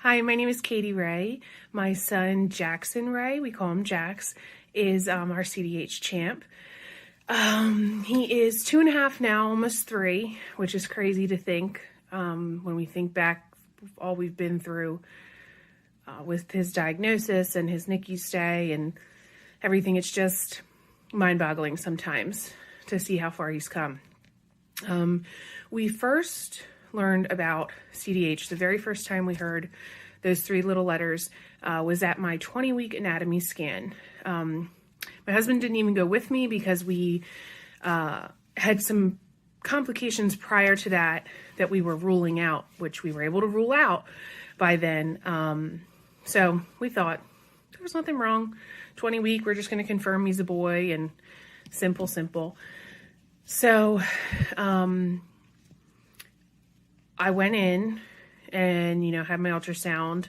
Hi, my name is Katie Ray. My son Jackson Ray, we call him Jax, is our CDH champ. He is 2.5 now, almost 3, which is crazy to think when we think back all we've been through with his diagnosis and his NICU stay and everything. It's just mind-boggling sometimes to see how far he's come. We first learned about CDH, the very first time we heard those 3 little letters was at my 20-week anatomy scan. My husband didn't even go with me because we had some complications prior to that we were ruling out, which we were able to rule out by then. So we thought there was nothing wrong. 20-week, we're just going to confirm he's a boy, and simple. So I went in and, had my ultrasound.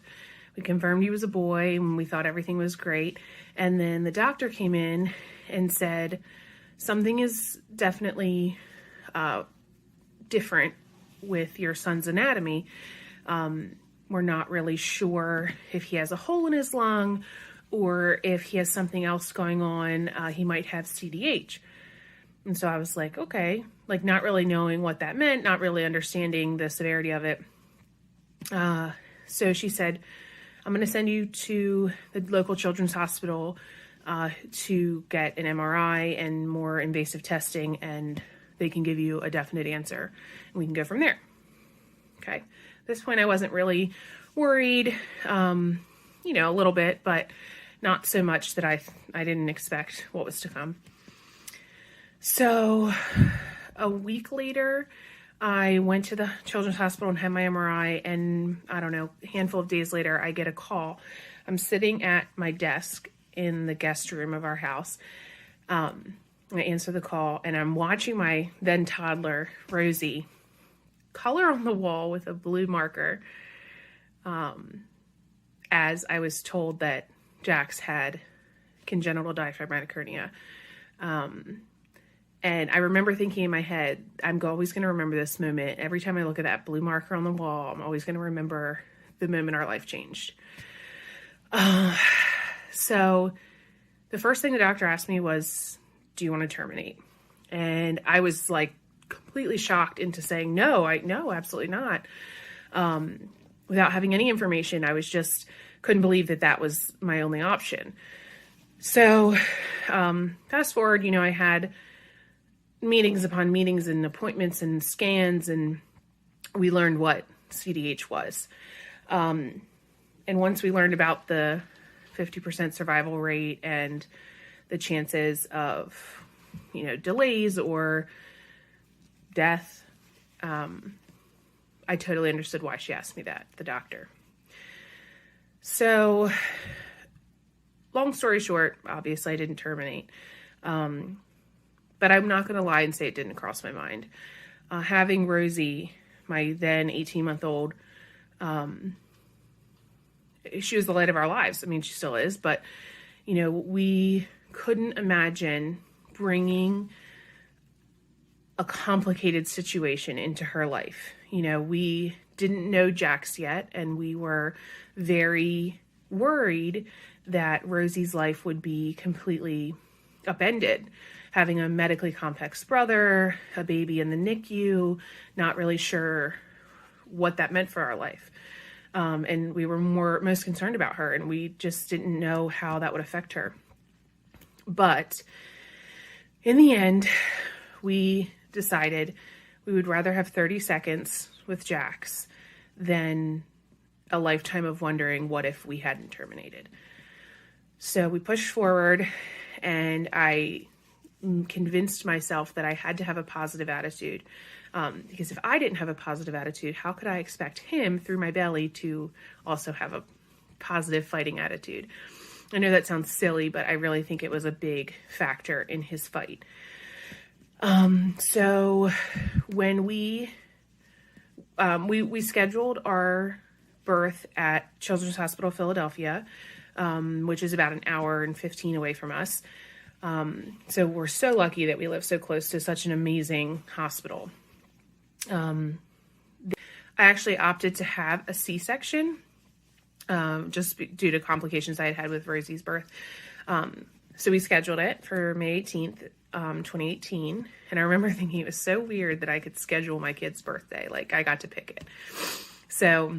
We confirmed he was a boy and we thought everything was great. And then the doctor came in and said, something is definitely different with your son's anatomy. We're not really sure if he has a hole in his lung or if he has something else going on. He might have CDH. And so I was like, okay, not really knowing what that meant, not really understanding the severity of it. So she said, I'm going to send you to the local children's hospital to get an MRI and more invasive testing, and they can give you a definite answer, and we can go from there. Okay. At this point, I wasn't really worried, a little bit, but not so much that I didn't expect what was to come. So a week later, I went to the children's hospital and had my MRI, and I don't know, a handful of days later, I get a call. I'm sitting at my desk in the guest room of our house. I answer the call, and I'm watching my then toddler, Rosie, color on the wall with a blue marker as I was told that Jax had congenital diaphragmatic hernia. And I remember thinking in my head, I'm always going to remember this moment. Every time I look at that blue marker on the wall, I'm always going to remember the moment our life changed. So the first thing the doctor asked me was, do you want to terminate? And I was completely shocked into saying, no, absolutely not. Without having any information, I was just couldn't believe that was my only option. So fast forward, I had meetings upon meetings and appointments and scans, and we learned what CDH was. And once we learned about the 50% survival rate and the chances of, delays or death, I totally understood why she asked me that, the doctor. So long story short, obviously I didn't terminate. But I'm not going to lie and say it didn't cross my mind. Having Rosie, my then 18-month-old, she was the light of our lives. I mean, she still is, but, we couldn't imagine bringing a complicated situation into her life. We didn't know Jax yet, and we were very worried that Rosie's life would be completely upended. Having a medically complex brother, a baby in the NICU, not really sure what that meant for our life. And we were most concerned about her, and we just didn't know how that would affect her. But in the end, we decided we would rather have 30 seconds with Jax than a lifetime of wondering what if we hadn't terminated. So we pushed forward, and I convinced myself that I had to have a positive attitude, because if I didn't have a positive attitude, how could I expect him through my belly to also have a positive fighting attitude? I know that sounds silly, but I really think it was a big factor in his fight. So when we scheduled our birth at Children's Hospital Philadelphia, which is about an hour and 15 away from us. So we're so lucky that we live so close to such an amazing hospital. I actually opted to have a C-section just due to complications I had had with Rosie's birth. So we scheduled it for May 18th, 2018. And I remember thinking it was so weird that I could schedule my kid's birthday. Like, I got to pick it. So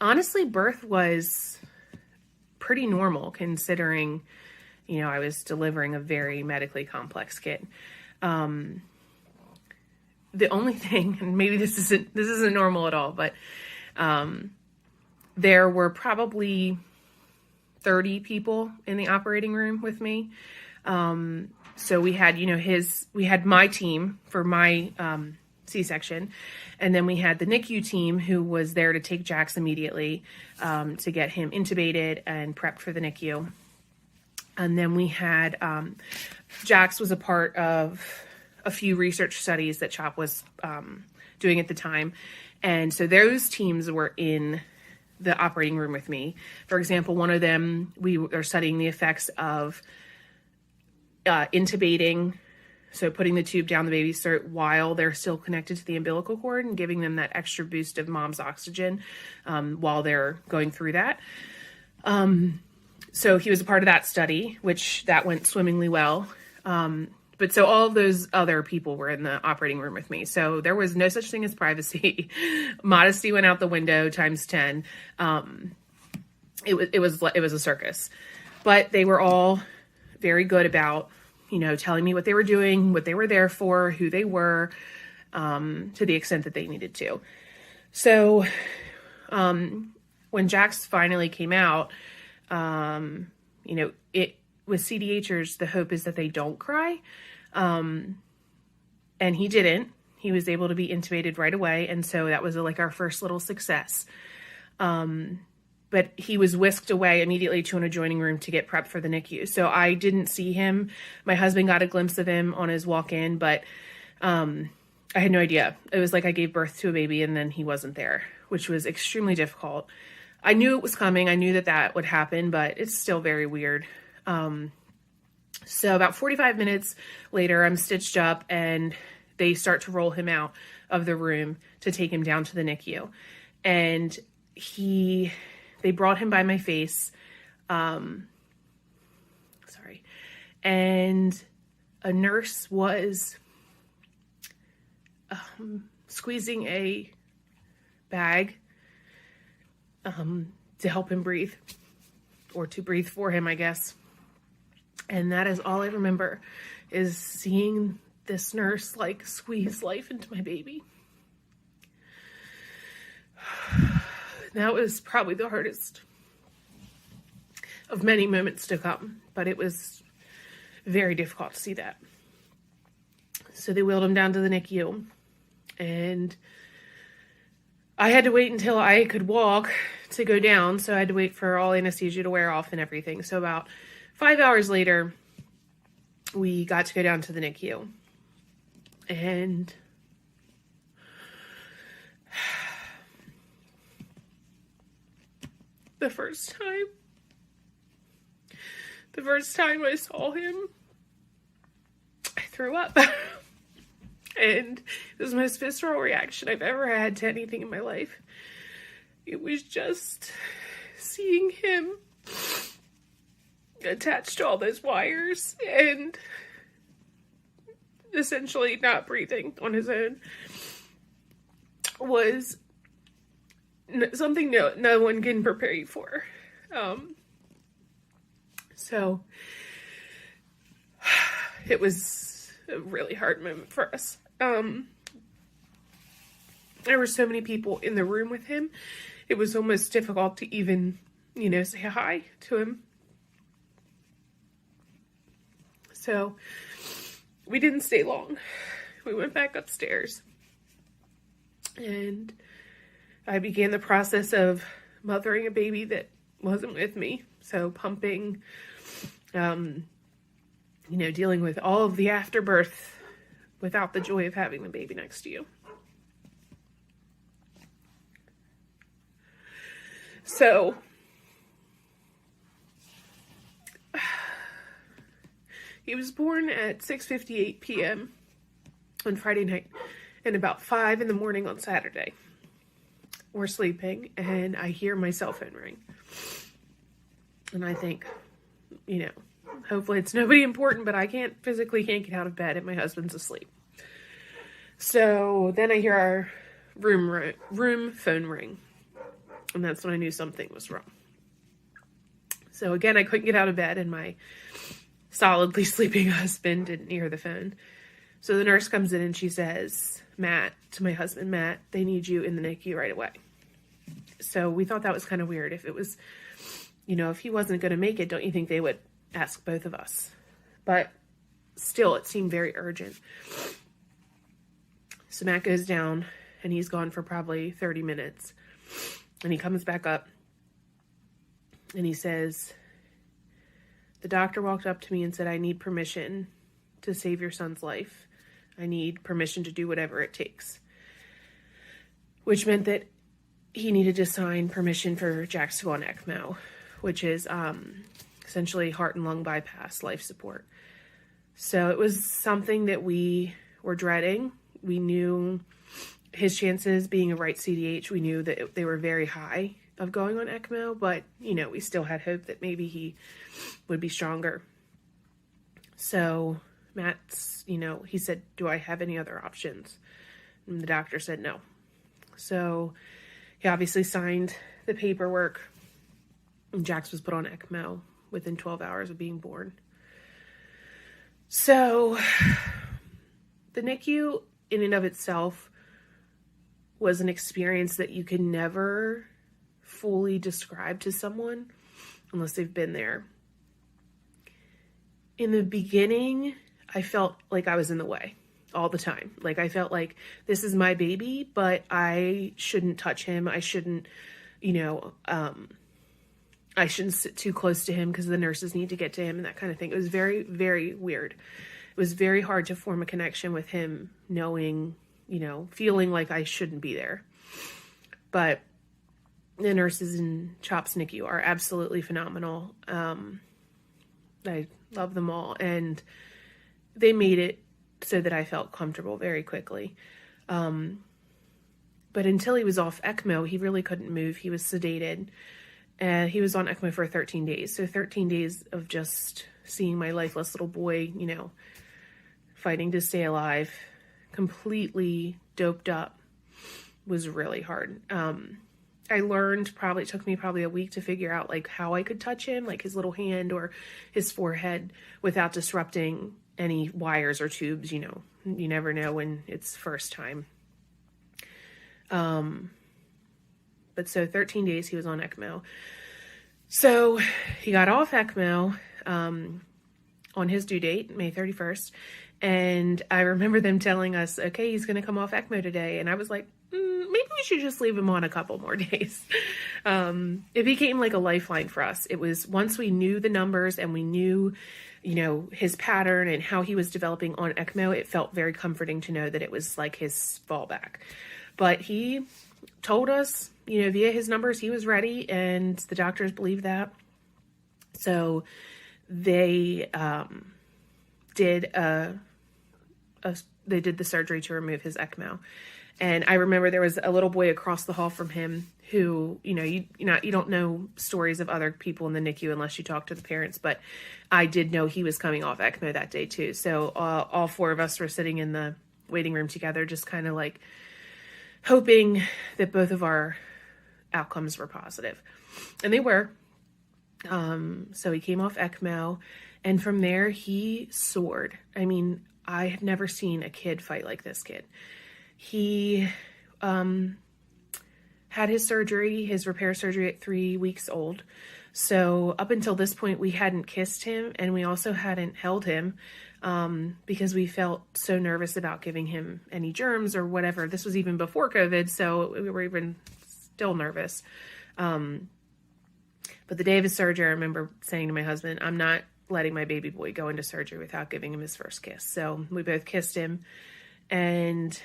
honestly, birth was pretty normal considering, you know, I was delivering a very medically complex kid. The only thing, and maybe this isn't normal at all, but there were probably 30 people in the operating room with me. So we had, you know, we had my team for my C-section, and then we had the NICU team who was there to take Jax immediately to get him intubated and prepped for the NICU. And then we had, Jax was a part of a few research studies that CHOP was doing at the time. And so those teams were in the operating room with me. For example, one of them, we are studying the effects of intubating, so putting the tube down the baby's throat while they're still connected to the umbilical cord and giving them that extra boost of mom's oxygen while they're going through that. So he was a part of that study, which that went swimmingly well. But so all of those other people were in the operating room with me. So there was no such thing as privacy. Modesty went out the window times 10. It was a circus, but they were all very good about, you know, telling me what they were doing, what they were there for, who they were, to the extent that they needed to. So, when Jax finally came out, you know, with CDHers, the hope is that they don't cry. And he didn't. He was able to be intubated right away. And so that was like our first little success. But he was whisked away immediately to an adjoining room to get prepped for the NICU. So I didn't see him. My husband got a glimpse of him on his walk-in, but I had no idea. It was like I gave birth to a baby and then he wasn't there, which was extremely difficult. I knew it was coming. I knew that would happen, but it's still very weird. So about 45 minutes later, I'm stitched up and they start to roll him out of the room to take him down to the NICU. And they brought him by my face. Sorry. And a nurse was squeezing a bag to help him breathe, or to breathe for him, I guess. And that is all I remember, is seeing this nurse like squeeze life into my baby. That was probably the hardest of many moments to come, but it was very difficult to see that. So they wheeled him down to the NICU, and I had to wait until I could walk to go down. So I had to wait for all anesthesia to wear off and everything. So about 5 hours later, we got to go down to the NICU. And the first time I saw him, I threw up. And it was the most visceral reaction I've ever had to anything in my life. It was just seeing him attached to all those wires and essentially not breathing on his own was something no one can prepare you for. So it was a really hard moment for us. There were so many people in the room with him. It was almost difficult to even, say hi to him. So we didn't stay long. We went back upstairs and I began the process of mothering a baby that wasn't with me. So pumping, dealing with all of the afterbirth without the joy of having the baby next to you. So he was born at 6:58 p.m. on Friday night and about 5 in the morning on Saturday. we're sleeping, and I hear my cell phone ring. And I think, hopefully it's nobody important, but I physically can't get out of bed and my husband's asleep. So then I hear our room phone ring. And that's when I knew something was wrong. So again, I couldn't get out of bed, and my solidly sleeping husband didn't hear the phone. So the nurse comes in and she says, Matt, to my husband, Matt, they need you in the NICU right away. So we thought that was kind of weird. If it was, if he wasn't going to make it, don't you think they would ask both of us? But still, it seemed very urgent. So Matt goes down, and he's gone for probably 30 minutes. And he comes back up, and he says, the doctor walked up to me and said, I need permission to save your son's life. I need permission to do whatever it takes. Which meant that he needed to sign permission for Jax to go on ECMO, which is essentially heart and lung bypass life support. So it was something that we were dreading. We knew his chances, being a right CDH, we knew that they were very high of going on ECMO, but, we still had hope that maybe he would be stronger. So Matt's, he said, do I have any other options? And the doctor said no. So he obviously signed the paperwork, and Jax was put on ECMO within 12 hours of being born. So the NICU in and of itself was an experience that you could never fully describe to someone unless they've been there. In the beginning, I felt like I was in the way all the time. Like, I felt like this is my baby, but I shouldn't touch him. I shouldn't, I shouldn't sit too close to him because the nurses need to get to him and that kind of thing. It was very, very weird. It was very hard to form a connection with him, knowing, feeling like I shouldn't be there. But the nurses in CHOPS NICU are absolutely phenomenal. I love them all. And they made it so that I felt comfortable very quickly. But until he was off ECMO, he really couldn't move. He was sedated. And he was on ECMO for 13 days. So 13 days of just seeing my lifeless little boy, fighting to stay alive, completely doped up, was really hard. I learned, it took me probably a week to figure out like how I could touch him, like his little hand or his forehead, without disrupting any wires or tubes. You never know when it's first time. But so 13 days he was on ECMO. So he got off ECMO on his due date, May 31st. And I remember them telling us, okay, he's going to come off ECMO today. And I was like, maybe we should just leave him on a couple more days. It became like a lifeline for us. It was once we knew the numbers and we knew, his pattern and how he was developing on ECMO, it felt very comforting to know that it was like his fallback. But he told us, via his numbers, he was ready, and the doctors believed that. So they did the surgery to remove his ECMO. And I remember there was a little boy across the hall from him who, you don't know stories of other people in the NICU unless you talk to the parents, but I did know he was coming off ECMO that day too. So all four of us were sitting in the waiting room together, just kind of like hoping that both of our outcomes were positive. And they were. So he came off ECMO, and from there he soared. I mean, I had never seen a kid fight like this kid. He had his repair surgery at 3 weeks old. So up until this point, we hadn't kissed him, and we also hadn't held him because we felt so nervous about giving him any germs or whatever. This was even before COVID, so we were even still nervous. But the day of his surgery, I remember saying to my husband, I'm not letting my baby boy go into surgery without giving him his first kiss. So we both kissed him, and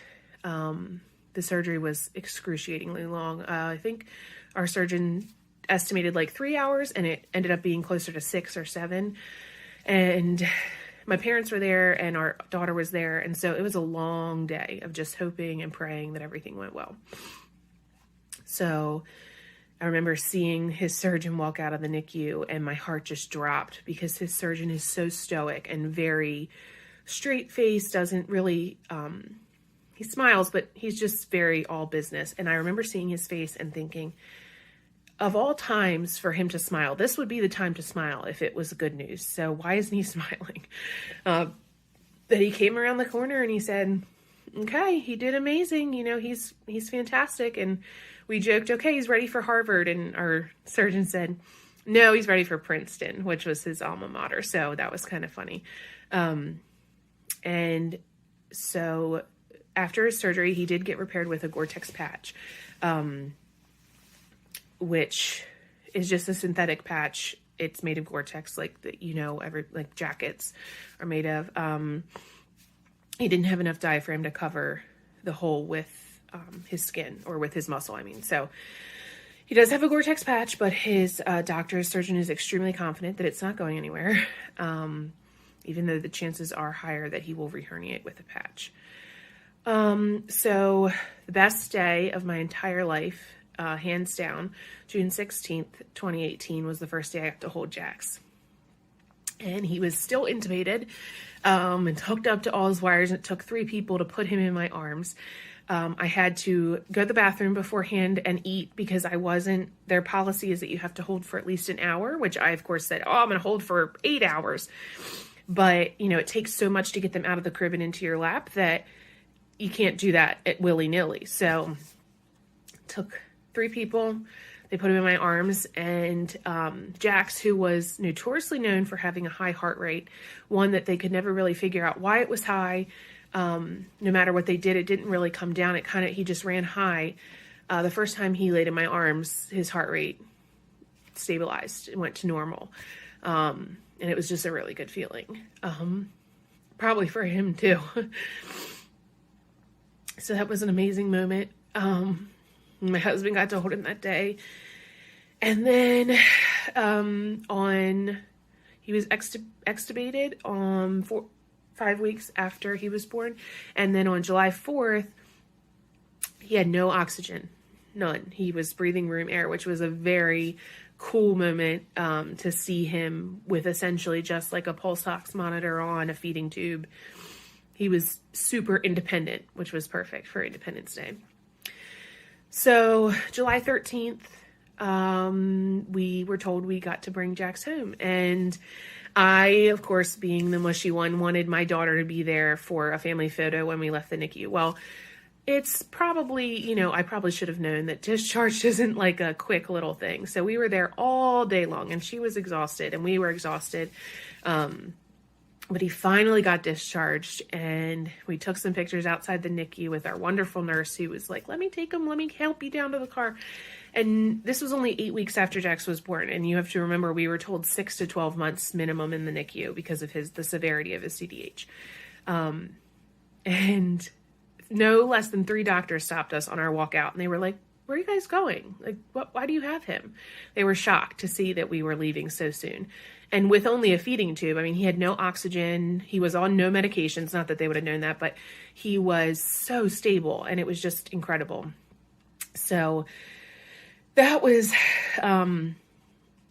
the surgery was excruciatingly long. I think our surgeon estimated like 3 hours, and it ended up being closer to 6 or 7. And my parents were there and our daughter was there. And so it was a long day of just hoping and praying that everything went well. So I remember seeing his surgeon walk out of the NICU, and my heart just dropped because his surgeon is so stoic and very straight-faced, doesn't really, he smiles, but he's just very all business. And I remember seeing his face and thinking, of all times for him to smile, this would be the time to smile if it was good news. So why isn't he smiling? That he came around the corner and he said, okay, he did amazing. You know, he's fantastic. And we joked, okay, he's ready for Harvard. And our surgeon said, no, he's ready for Princeton, which was his alma mater. So that was kind of funny. And so after his surgery, he did get repaired with a Gore-Tex patch, which is just a synthetic patch. It's made of Gore-Tex, like like jackets are made of. He didn't have enough diaphragm to cover the hole with his skin, or with his muscle, I mean. So he does have a Gore-Tex patch, but his surgeon is extremely confident that it's not going anywhere, even though the chances are higher that he will reherniate with a patch. So the best day of my entire life, hands down, June 16th, 2018 was the first day I got to hold Jax. And he was still intubated, and hooked up to all his wires. And it took 3 people to put him in my arms. I had to go to the bathroom beforehand and eat because their policy is that you have to hold for at least an hour, which I of course said, I'm going to hold for 8 hours. But, it takes so much to get them out of the crib and into your lap that you can't do that at willy-nilly. So it took 3 people. They put him in my arms, and Jax, who was notoriously known for having a high heart rate, one that they could never really figure out why it was high. No matter what they did, it didn't really come down. He just ran high. The first time he laid in my arms, his heart rate stabilized and went to normal. And it was just a really good feeling. Probably for him too. So that was an amazing moment. My husband got to hold him that day. And then, he was extubated, 5 weeks after he was born. And then on July 4th, he had no oxygen, none. He was breathing room air, which was a very cool moment, to see him with essentially just like a pulse ox monitor on, a feeding tube. He was super independent, which was perfect for Independence Day. So July 13th, we were told we got to bring Jax home. And I, of course, being the mushy one, wanted my daughter to be there for a family photo when we left the NICU. Well, it's probably, I probably should have known that discharge isn't like a quick little thing. So we were there all day long, and she was exhausted and we were exhausted. But he finally got discharged, and we took some pictures outside the NICU with our wonderful nurse, who was like, let me take him, let me help you down to the car. And this was only 8 weeks after Jax was born. And you have to remember, we were told 6 to 12 months minimum in the NICU because of the severity of his CDH. And no less than 3 doctors stopped us on our walk out, and they were like, where are you guys going? Like, why do you have him? They were shocked to see that we were leaving so soon. And with only a feeding tube, I mean, he had no oxygen. He was on no medications. Not that they would have known that, but he was so stable, and it was just incredible. So that was a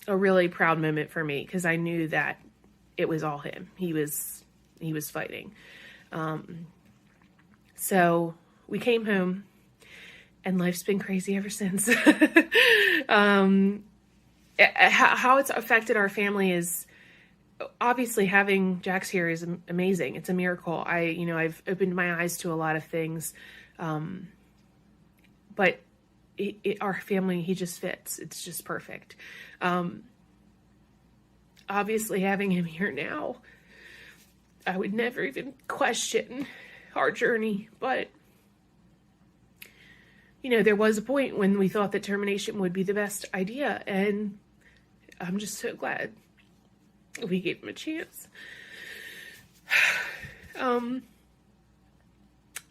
really proud moment for me, because I knew that it was all him. He was fighting. So we came home, and life's been crazy ever since. How it's affected our family is, obviously having Jax here is amazing. It's a miracle. I've opened my eyes to a lot of things. But our family, he just fits. It's just perfect. Obviously having him here now, I would never even question our journey, but there was a point when we thought that termination would be the best idea, and I'm just so glad we gave him a chance.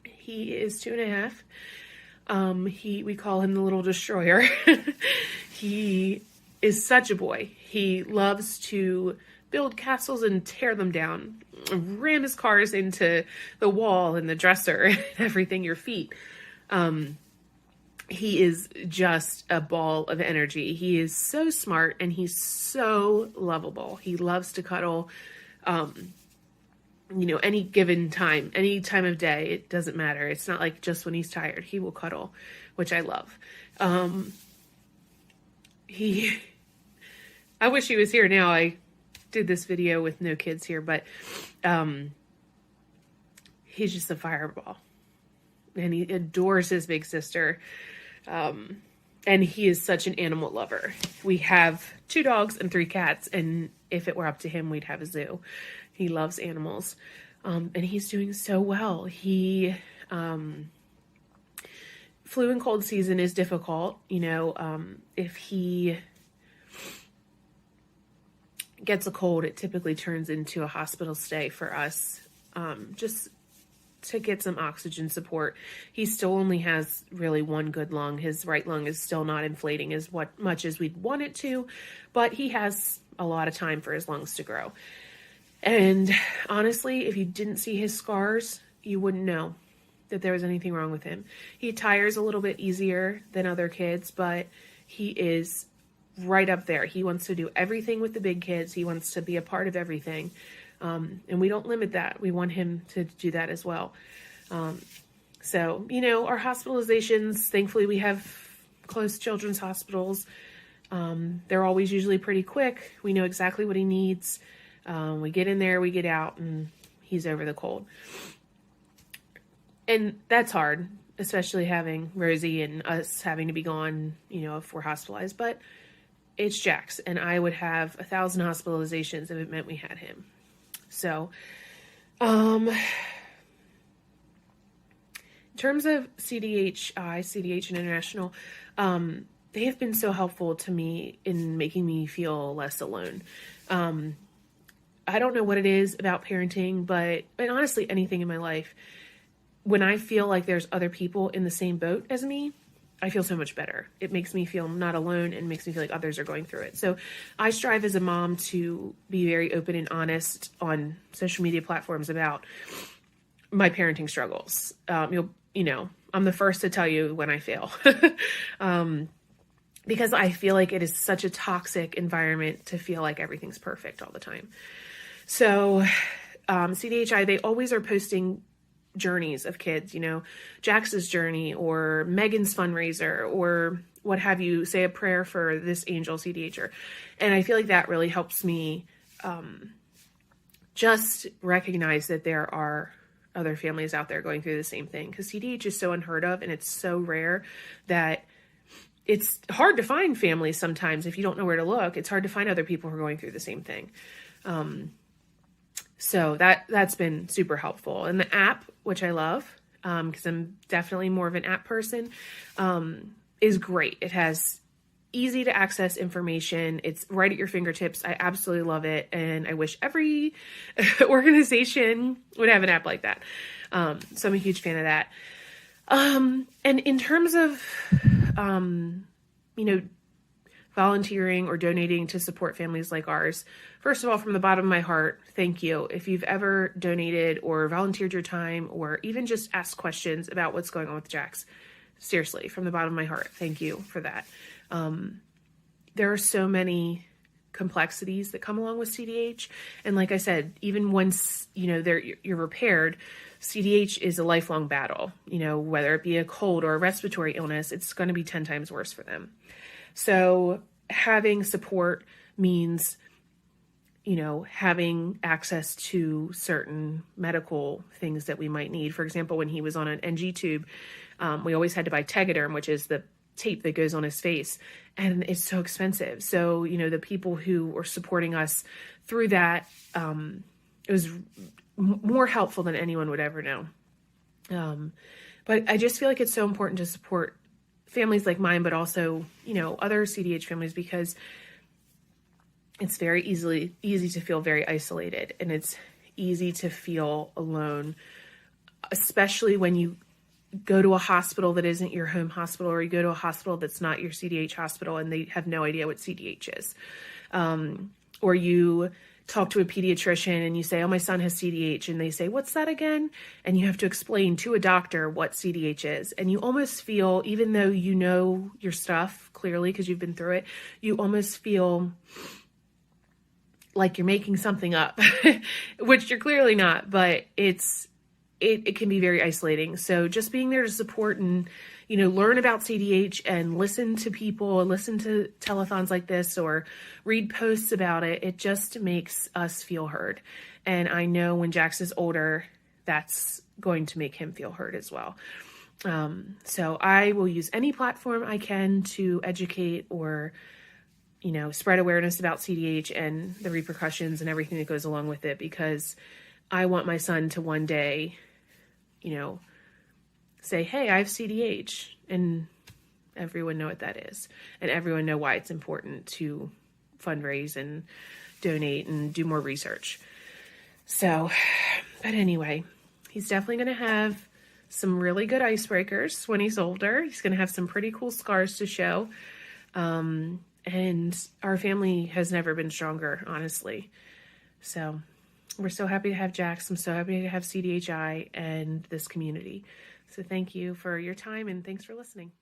He is 2.5. We call him the little destroyer. He is such a boy. He loves to build castles and tear them down, ram his cars into the wall and the dresser and everything, your feet. he is just a ball of energy. He is so smart and he's so lovable. He loves to cuddle. Any given time, any time of day, it doesn't matter. It's not like just when he's tired, he will cuddle, which I love. I wish he was here now. I did this video with no kids here, but he's just a fireball and he adores his big sister. And he is such an animal lover. We have 2 dogs and 3 cats, and if it were up to him, we'd have a zoo. He loves animals. And he's doing so well. Flu and cold season is difficult. If he gets a cold, it typically turns into a hospital stay for us, just to get some oxygen support. He still only has really one good lung. His right lung is still not inflating as much as we'd want it to, but he has a lot of time for his lungs to grow. And honestly, if you didn't see his scars, you wouldn't know that there was anything wrong with him. He tires a little bit easier than other kids, but he is right up there. He wants to do everything with the big kids. He wants to be a part of everything. And we don't limit that. We want him to do that as well. So, our hospitalizations, thankfully we have close children's hospitals. They're always usually pretty quick. We know exactly what he needs. We get in there, we get out, and he's over the cold. And that's hard, especially having Rosie and us having to be gone, if we're hospitalized. But it's Jax, and I would have 1,000 hospitalizations if it meant we had him. So, in terms of CDH International, they have been so helpful to me in making me feel less alone. I don't know what it is about parenting, and honestly, anything in my life, when I feel like there's other people in the same boat as me, I feel so much better. It makes me feel not alone and makes me feel like others are going through it. So I strive as a mom to be very open and honest on social media platforms about my parenting struggles. I'm the first to tell you when I fail. Because I feel like it is such a toxic environment to feel like everything's perfect all the time. So CDHI, they always are posting journeys of kids, Jax's journey or Megan's fundraiser or what have you, say a prayer for this angel CDHer. And I feel like that really helps me just recognize that there are other families out there going through the same thing, because CDH is so unheard of and it's so rare that it's hard to find families sometimes. If you don't know where to look, it's hard to find other people who are going through the same thing. So that's been super helpful. And the app, which I love, because I'm definitely more of an app person, is great. It has easy to access information. It's right at your fingertips. I absolutely love it. And I wish every organization would have an app like that. So I'm a huge fan of that. And in terms of, volunteering or donating to support families like ours, first of all, from the bottom of my heart, thank you. If you've ever donated or volunteered your time or even just asked questions about what's going on with Jax, seriously, from the bottom of my heart, thank you for that. There are so many complexities that come along with CDH. And like I said, even once, you're repaired, CDH is a lifelong battle, whether it be a cold or a respiratory illness, it's going to be 10 times worse for them. So having support means, having access to certain medical things that we might need. For example, when he was on an NG tube, we always had to buy Tegaderm, which is the tape that goes on his face, and it's so expensive. So, the people who were supporting us through that, it was more helpful than anyone would ever know. But I just feel like it's so important to support families like mine, but also, other CDH families, because it's very easy to feel very isolated, and it's easy to feel alone, especially when you go to a hospital that isn't your home hospital, or you go to a hospital that's not your CDH hospital and they have no idea what CDH is. Or you talk to a pediatrician and you say, oh, my son has CDH, and they say, what's that again? And you have to explain to a doctor what CDH is. And you almost feel, even though you know your stuff clearly because you've been through it, you almost feel like you're making something up, which you're clearly not, but it can be very isolating. So just being there to support and, learn about CDH and listen to people and listen to telethons like this or read posts about it, it just makes us feel heard. And I know when Jax is older, that's going to make him feel heard as well. So I will use any platform I can to educate or, spread awareness about CDH and the repercussions and everything that goes along with it, because I want my son to one day, say, hey, I have CDH, and everyone know what that is, and everyone know why it's important to fundraise and donate and do more research. So, but anyway, he's definitely going to have some really good icebreakers when he's older. He's going to have some pretty cool scars to show. And our family has never been stronger, honestly. So we're so happy to have Jax. I'm so happy to have CDHI and this community. So thank you for your time, and thanks for listening.